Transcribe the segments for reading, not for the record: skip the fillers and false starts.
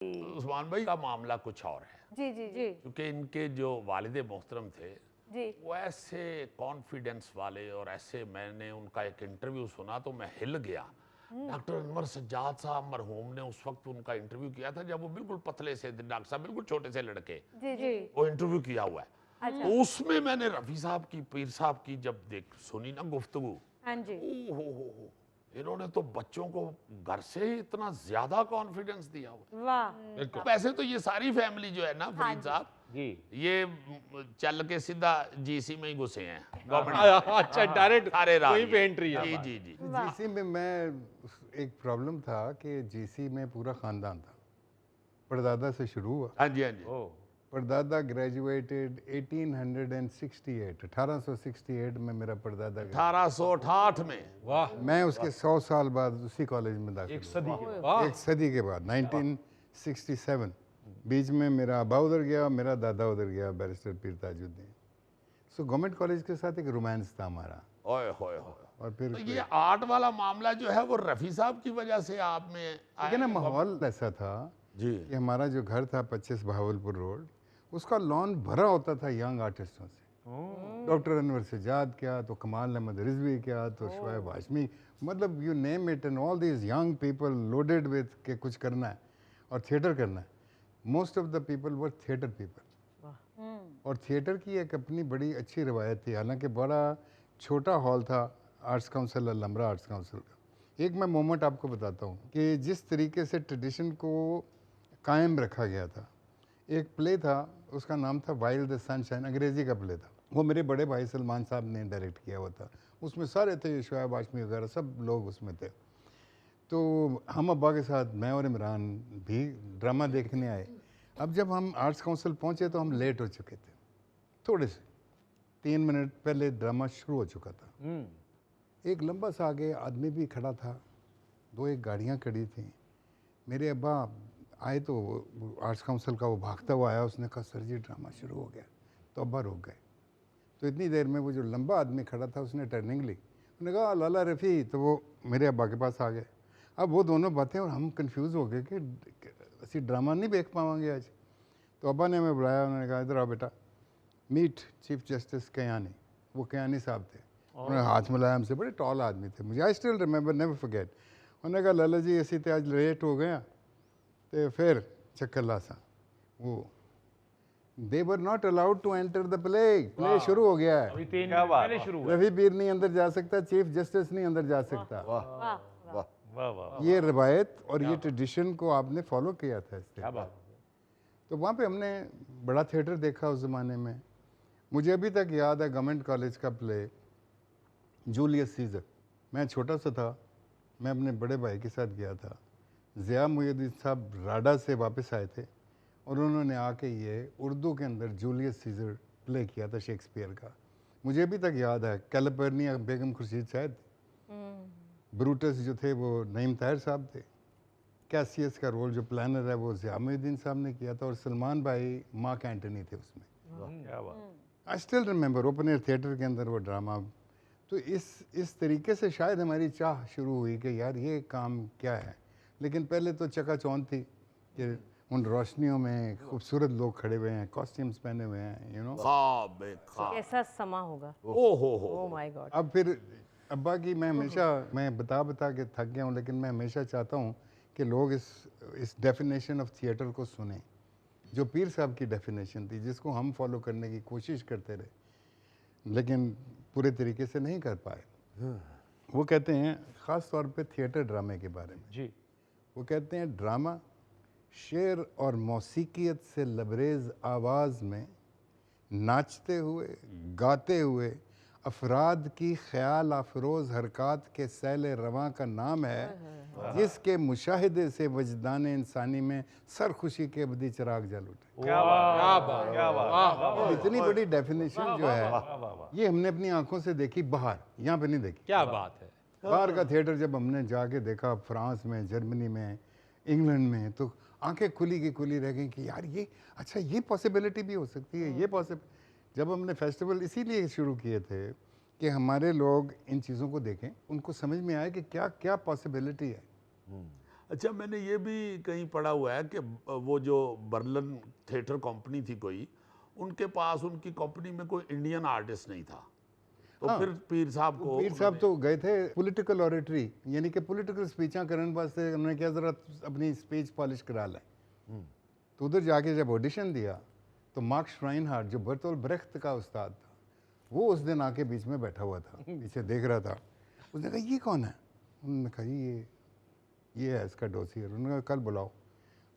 उस्मान भाई का मामला कुछ और है, जी जी जी क्योंकि इनके जो वालिद मोहतरम थे जी वो ऐसे कॉन्फिडेंस वाले, और ऐसे मैंने उनका एक इंटरव्यू सुना तो मैं हिल गया। डॉक्टर अनवर सज्जाद साहब मरहूम ने उस वक्त उनका इंटरव्यू किया था जब वो बिल्कुल पतले से थे, डॉक्टर साहब बिल्कुल छोटे से लड़के, जी जी वो इंटरव्यू किया हुआ है। अच्छा। तो उसमें मैंने रफ़ी साहब की, पीर साहब की जब देख सुनी ना गुफ्तगू, हाँ जी ओ हो, इन्होंने तो बच्चों को घर से ही इतना ज्यादा कॉन्फिडेंस दिया हुआ। वाह वैसे तो ये सारी फैमिली जो है ना फरीद साहब, जी ये चल के सीधा जीसी में ही घुसे हैं गवर्नमेंट। अच्छा डायरेक्ट सारे राज वहीं पे एंट्री है। जी जी जी। वाह। जीसी में एक प्रॉब्लम था कि जीसी में पूरा खानदान था। परदादा से शुरू हुआ। हाँ जी हाँ जी। ओ परदादा ग्रेजुएटेड 1868 1868 में मेरा परदादा गया। 1868 में। वाह, मैं उसके 100 साल बाद उसी कॉलेज में दाखिल एक हुआ। सदी के वाह एक सदी के बाद 1967 बीच में मेरा अब्बा उधर गया, मेरा दादा उधर गया, बैरिस्टर पीर ताजुद्दीन। सो गवर्नमेंट कॉलेज के साथ एक रोमांस था हमारा। ओए होए होए। और फिर तो ये आर्ट वाला मामला जो है वो रफ़ी साहब की वजह से आप में आया लेकिन ना कि माहौल ऐसा था जी कि हमारा जो घर था 25 बहावलपुर रोड, उसका लॉन भरा होता था यंग आर्टिस्टों से। डॉक्टर अनवर सज्जाद क्या, तो कमाल अहमद रिजवी क्या, तो शोएब हाशमी, मतलब you name it, and all these young people loaded with के कुछ करना है और थिएटर करना है। Most of the people were theatre people. और थिएटर की एक अपनी बड़ी अच्छी रवायत थी, हालांकि बड़ा छोटा हॉल था आर्ट्स काउंसिल, अलमरा आर्ट्स काउंसिल का। एक मैं मोमेंट आपको बताता हूँ कि जिस तरीके से ट्रेडिशन को कायम रखा गया था। एक प्ले था, उसका नाम था वाइल्ड द सनशाइन, अंग्रेज़ी का प्ले था। वो मेरे बड़े भाई सलमान साहब ने डायरेक्ट किया हुआ था। उसमें सारे थे, शोएब हाशमी वगैरह सब लोग उसमें थे। तो हम अब्बा के साथ मैं और इमरान भी ड्रामा देखने आए। अब जब हम आर्ट्स काउंसिल पहुंचे तो हम लेट हो चुके थे, थोड़े से 3 मिनट पहले ड्रामा शुरू हो चुका था। एक लंबा सा आगे आदमी भी खड़ा था, 2-1 गाड़ियाँ खड़ी थी। मेरे अब्बा आए तो आर्ट्स काउंसिल का वो भागता हुआ आया, उसने कहा सर जी ड्रामा शुरू हो गया। तो अब्बा रुक गए। तो इतनी देर में वो जो लंबा आदमी खड़ा था उसने टर्निंग ली, उन्होंने कहा लाला रफ़ी, तो वो मेरे अब्बा के पास आ गए। अब वो दोनों बातें और हम कंफ्यूज हो गए कि असी ड्रामा नहीं देख पाएंगे आज। तो अब्बा ने हमें बुलाया, उन्होंने कहा इधर आओ बेटा, मीट चीफ जस्टिस कयानी। वो कयानी साहब थे, उन्होंने हाथ मिलाया हमसे, बड़े टॉल आदमी थे, मुझे I still remember, never forget. उन्होंने कहा लाला जी असी तो आज लेट हो गए, तो फिर चक्कर लासा वो they were not allowed to enter the play शुरू हो गया है। अभी 3 मिनट पहले शुरू हुआ। रवि पीर नहीं अंदर जा सकता, चीफ जस्टिस नहीं अंदर जा सकता। वाह वाह वाह वाह ये रवायत और ये ट्रेडिशन को आपने फॉलो किया था इससे। क्या बात है। तो वहाँ पे हमने बड़ा थिएटर देखा उस ज़माने में। मुझे अभी तक याद है गवर्नमेंट कॉलेज का प्ले जूलियस सीजर। मैं छोटा सा था, मैं अपने बड़े भाई के साथ गया था। ज़िया मुहिउद्दीन साहब राडा से वापस आए थे और उन्होंने आके ये उर्दू के अंदर जूलियस सीजर प्ले किया था शेक्सपियर का। मुझे अभी तक याद है, कैलिफोर्निया बेगम खुर्शीद शायद, ब्रूटस जो थे वो नईम ताहिर साहब थे, कैसियस का रोल जो प्लानर है वो ज़िया मुहिउद्दीन साहब ने किया था, और सलमान भाई मार्क एंटनी थे उसमें। क्या बात। I still remember open air theatre के अंदर वो ड्रामा। तो इस तरीके से शायद हमारी चाह शुरू हुई कि यार ये काम क्या है। लेकिन पहले तो चकाचौंध थी कि उन रोशनियों में खूबसूरत लोग खड़े हुए हैं, कॉस्ट्यूम्स पहने हुए हैं, यू नो। ख्वाब ख्वाब। कैसा समा होगा। ओ हो ओह माय गॉड। अब फिर अब्बा की मैं हमेशा, मैं बता के थक गया हूँ, लेकिन मैं हमेशा चाहता हूँ कि लोग इस डेफिनेशन ऑफ थिएटर को सुने जो पीर साहब की डेफिनेशन थी, जिसको हम फॉलो करने की कोशिश करते रहे लेकिन पूरे तरीके से नहीं कर पाए। वो कहते हैं ख़ास तौर पे थिएटर ड्रामे के बारे में, जी वो कहते हैं ड्रामा शेर और मौसीकियत से लबरेज आवाज़ में नाचते हुए गाते हुए अफराद की ख्याल अफरोज़ हरकत के सैले रवां का नाम है, जिसके मुशाहिदे से वजदान इंसानी में सरखुशी के अबदी चिराग जल उठे। क्या बात क्या बात। इतनी बड़ी डेफिनेशन जो है ये हमने अपनी आंखों से देखी बाहर, यहाँ पे नहीं देखी। क्या बात है। बाहर का थिएटर जब हमने जाके देखा, फ्रांस में, जर्मनी में, इंग्लैंड में, तो आंखें खुली की खुली रह गई कि यार ये अच्छा, ये पॉसिबिलिटी भी हो सकती है, ये जब हमने फेस्टिवल इसीलिए शुरू किए थे कि हमारे लोग इन चीज़ों को देखें, उनको समझ में आए कि क्या क्या पॉसिबिलिटी है। अच्छा, मैंने ये भी कहीं पढ़ा हुआ है कि वो जो बर्लिन थिएटर कंपनी थी कोई, उनके पास उनकी कंपनी में कोई इंडियन आर्टिस्ट नहीं था, तो हाँ, फिर पीर साहब को पीर साहब तो गए थे पॉलिटिकल ऑरेटरी, यानी कि पॉलिटिकल स्पीचां करने वास्ते उन्होंने क्या जरा अपनी स्पीच पॉलिश करा लें। तो उधर जाके जब ऑडिशन दिया तो मार्क श्राइनहार्ट जो बर्टोल्ट ब्रेख्त का उस्ताद था, वो उस दिन आके बीच में बैठा हुआ था, पीछे देख रहा था। उसने कहा ये कौन है? उन्होंने कहा ये है इसका डोसियर। उन्होंने कहा कल बुलाओ।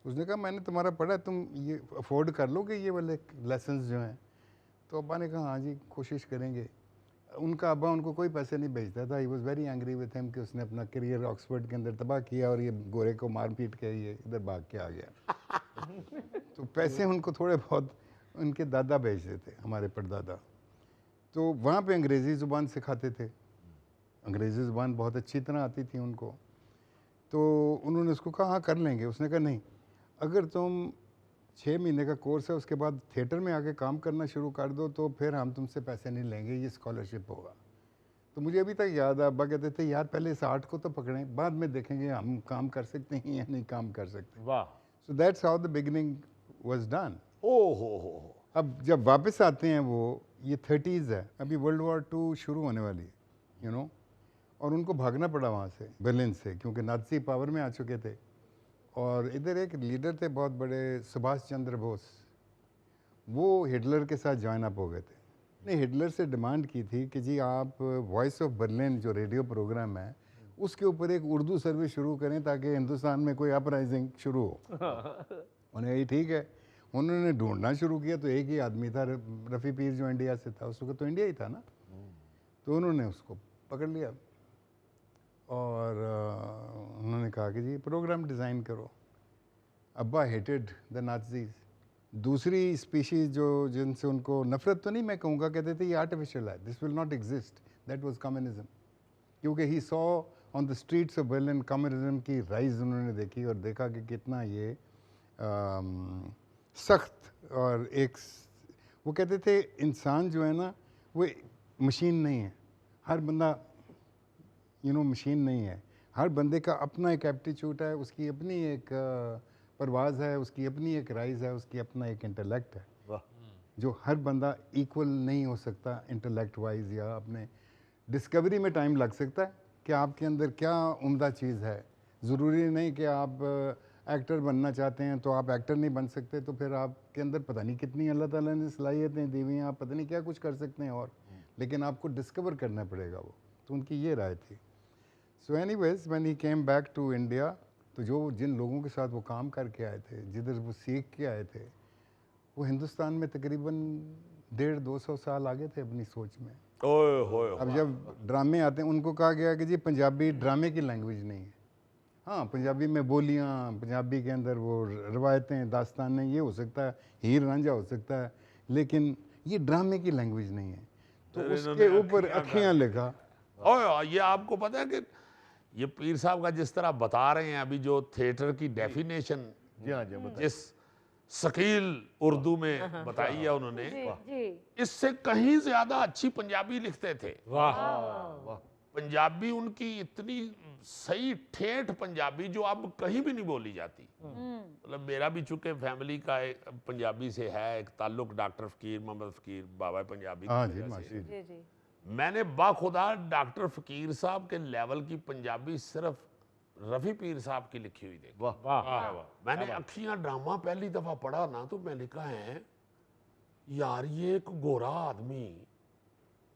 उसने कहा मैंने तुम्हारा पढ़ा, तुम ये अफोर्ड कर लोगे ये वाले लेसन्स जो हैं? तो अब्बा ने कहा हाँ जी कोशिश करेंगे। उनका अब्बा उनको कोई पैसे नहीं भेजता था। He was very angry with him कि उसने अपना करियर ऑक्सफोर्ड के अंदर तबाह किया और ये गोरे को मार पीट के ये इधर भाग के आ गया। तो पैसे उनको थोड़े बहुत उनके दादा भेजते थे, हमारे परदादा। तो वहाँ पे अंग्रेज़ी ज़ुबान सिखाते थे, अंग्रेज़ी ज़ुबान बहुत अच्छी तरह आती थी उनको। तो उन्होंने उसको कहा हाँ कर लेंगे। उसने कहा नहीं, अगर तुम 6 महीने का कोर्स है उसके बाद थिएटर में आके काम करना शुरू कर दो तो फिर हम तुमसे पैसे नहीं लेंगे, ये स्कॉलरशिप होगा। तो मुझे अभी तक याद है अब्बा कहते थे यार पहले इस आर्ट को तो पकड़ें, बाद में देखेंगे हम काम कर सकते हैं या नहीं काम कर सकते। वाह। So that's how the beginning was done. ओ हो। अब जब वापस आते हैं वो, ये 30s है, अभी वर्ल्ड वॉर 2 शुरू होने वाली है, यू नो, और उनको भागना पड़ा वहाँ से, बर्लिन से, क्योंकि नाज़ी पावर में आ चुके थे। और इधर एक लीडर थे बहुत बड़े, सुभाष चंद्र बोस, वो हिटलर के साथ ज्वाइन अप हो गए थे। ने हिटलर से डिमांड की थी कि जी आप वॉइस ऑफ बर्लिन जो रेडियो प्रोग्राम है उसके ऊपर एक उर्दू सर्विस शुरू करें ताकि हिंदुस्तान में कोई अपराइजिंग शुरू हो। उन्हें यही ठीक है। उन्होंने ढूंढना शुरू किया तो एक ही आदमी था, रफ़ी पीर, जो इंडिया से था। उस वक्त तो इंडिया ही था ना। तो उन्होंने उसको पकड़ लिया और उन्होंने कहा कि जी प्रोग्राम डिज़ाइन करो। अब्बा हेटेड द नाज़ीज़। दूसरी स्पीशीज़ जो जिनसे उनको नफ़रत तो नहीं मैं कहूँगा, कहते थे ये आर्टिफिशियल है, this will not exist, that was communism. क्योंकि he saw on the streets of Berlin communism की राइज उन्होंने देखी और देखा कि कितना ये सख्त और एक, वो कहते थे इंसान जो है ना वो मशीन नहीं है, हर बंदा मशीन नहीं है, हर बंदे का अपना एक एप्टीट्यूड है, उसकी अपनी एक परवाज़ है, उसकी अपनी एक राइज है, उसकी अपना एक इंटेलेक्ट है। वाह। जो हर बंदा इक्वल नहीं हो सकता इंटेलेक्ट वाइज, या अपने डिस्कवरी में टाइम लग सकता है कि आपके अंदर क्या उम्दा चीज़ है। ज़रूरी नहीं कि आप एक्टर बनना चाहते हैं तो आप एक्टर नहीं बन सकते, तो फिर आपके अंदर पता नहीं कितनी अल्लाह ताला ने सलाहियतें दी हुई हैं, आप पता नहीं क्या कुछ कर सकते हैं, और लेकिन आपको डिस्कवर करना पड़ेगा वो। तो उनकी ये राय थी। So anyways when he came back to India, तो जो जिन लोगों के साथ वो काम करके आए थे, जिधर वो सीख के आए थे, वो हिंदुस्तान में तकरीबन 150-200 साल आगे थे अपनी सोच में। ओए होए। अब जब ड्रामे आते हैं, उनको कहा गया कि जी पंजाबी ड्रामे की लैंग्वेज नहीं है। हाँ, पंजाबी में बोलियाँ, पंजाबी के अंदर वो रवायतें, दास्तानें, ये हो सकता है, हीर रांझा हो सकता है, लेकिन ये ड्रामे की लैंग्वेज नहीं है। तो उसके ऊपर अखियाँ लिखा। और ये आपको पता है कि ये पीर साहब का जिस तरह बता रहे हैं अभी, जो थिएटर की डेफिनेशन जी हाँ जी, बताइए। जिस शकील उर्दू में बताई है उन्होंने, जी इससे कहीं ज्यादा अच्छी पंजाबी लिखते थे। वाह वाह। पंजाबी उनकी इतनी सही ठेठ पंजाबी जो अब कहीं भी नहीं बोली जाती। मतलब मेरा भी चूंकि फैमिली का एक पंजाबी से है एक ताल्लुक, डॉक्टर फ़कीर, मोहम्मद फ़कीर बाबा पंजाबी की हाँ जी, वजह से। माशाल्लाह। जी जी मैंने बाखुदा डॉक्टर फ़कीर साहब के लेवल की पंजाबी सिर्फ रफ़ी पीर साहब की लिखी हुई देखी। वाह वाह। मैंने अखियां ड्रामा पहली दफा पढ़ा ना, तो मैं लिखा है यार ये एक गोरा आदमी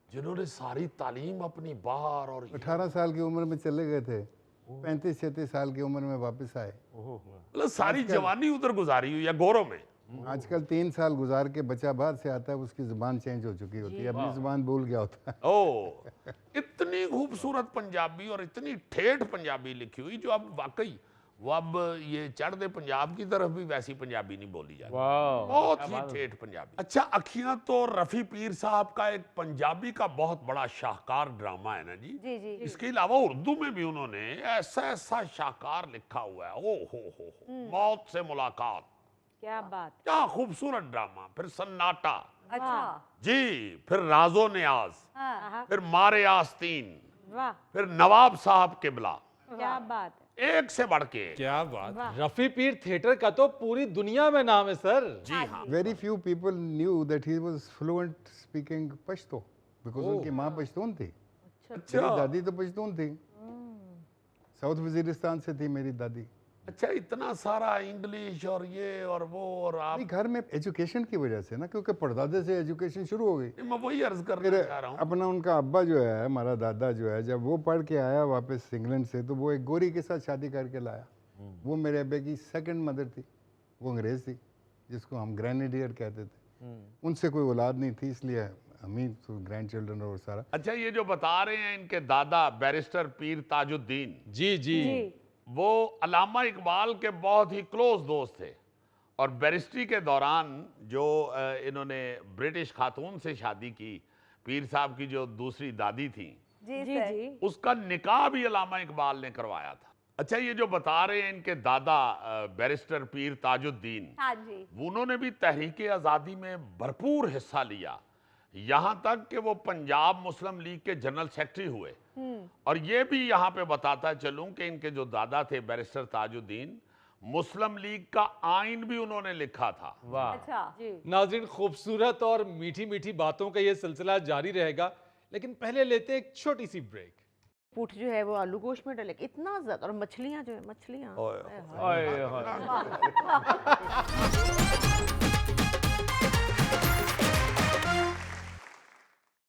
जिन्होंने सारी तालीम अपनी बाहर और 18 साल की उम्र में चले गए थे, 35-36 साल की उम्र में वापस आए। मतलब सारी जवानी उधर गुजारी हुई है गोरों में। आजकल 3 साल गुजार के बच्चा बाहर से आता है, उसकी जुबान चेंज हो चुकी होती है, अपनी जुबान भूल गया होता है। ओ, इतनी खूबसूरत पंजाबी और इतनी ठेठ पंजाबी लिखी हुई जो अब वाकई वो अब ये चढ़दे पंजाब की तरफ भी वैसी पंजाबी नहीं बोली जाती, वाह। बहुत ही ठेठ पंजाबी। अच्छा, अखियां तो रफ़ी पीर साहब का एक पंजाबी का बहुत बड़ा शाहकार ड्रामा है ना जी। जी जी इसके अलावा उर्दू में भी उन्होंने ऐसा ऐसा शाहकार लिखा हुआ है, ओ हो, मौत से मुलाकात, क्या बात। क्या खूबसूरत ड्रामा। फिर सन्नाटा, अच्छा। जी, फिर राजो न्याज, हाँ। फिर मारे आस्तीन, वाह फिर नवाब साहब किबला, क्या बात है। एक से बढ़ के एक। क्या बात, रफी पीर थिएटर का तो पूरी दुनिया में नाम है सर। जी हाँ। Very few people knew that he was fluent speaking Pashto, because उनकी माँ पश्तून थी। मेरी दादी तो पश्तून थी, साउथ वजीरिस्तान से थी मेरी दादी। अच्छा, इतना सारा इंग्लिश और ये और वो, और आप नहीं, घर में एजुकेशन की वजह से ना, क्योंकि परदादे से एजुकेशन शुरू हो गई। मैं वही अर्ज करना फिर चाह रहा हूँ। अपना उनका अब्बा जो है, हमारा दादा जो है, जब वो पढ़ के आया वापस इंग्लैंड से, तो वो एक गोरी के साथ शादी करके लाया। वो मेरे अब्बे की सेकंड मदर थी, वो अंग्रेज थी, जिसको हम ग्रैनेडियर कहते थे। उनसे कोई औलाद नहीं थी, इसलिए हम ही तो ग्रैंड चिल्ड्रन और सारा। अच्छा, ये जो बता रहे हैं इनके दादा बैरिस्टर पीर ताजुद्दीन, जी जी, वो अल्लामा इकबाल के बहुत ही क्लोज दोस्त थे, और बैरिस्ट्री के दौरान जो इन्होंने ब्रिटिश खातून से शादी की, पीर साहब की जो दूसरी दादी थी, जी जी उसका निकाह भी अल्लामा इकबाल ने करवाया था। अच्छा, ये जो बता रहे हैं इनके दादा बैरिस्टर पीर ताजुद्दीन, हाँ जी, उन्होंने भी तहरीक आज़ादी में भरपूर हिस्सा लिया, यहाँ तक कि वो पंजाब मुस्लिम लीग के जनरल सेक्रेटरी हुए। और ये भी यहाँ पे बताता चलूं कि इनके जो दादा थे बैरिस्टर ताजुद्दीन, मुस्लिम लीग का आइन भी उन्होंने लिखा था। वाह। अच्छा जी। नाज़रीन, खूबसूरत और मीठी मीठी बातों का ये सिलसिला जारी रहेगा, लेकिन पहले लेते हैं एक छोटी सी ब्रेक। पुट जो है वो आलू गोश्त में डाले, इतना ज्यादा, और मछलियाँ जो है, मछलियाँ ओए, हाय हाय।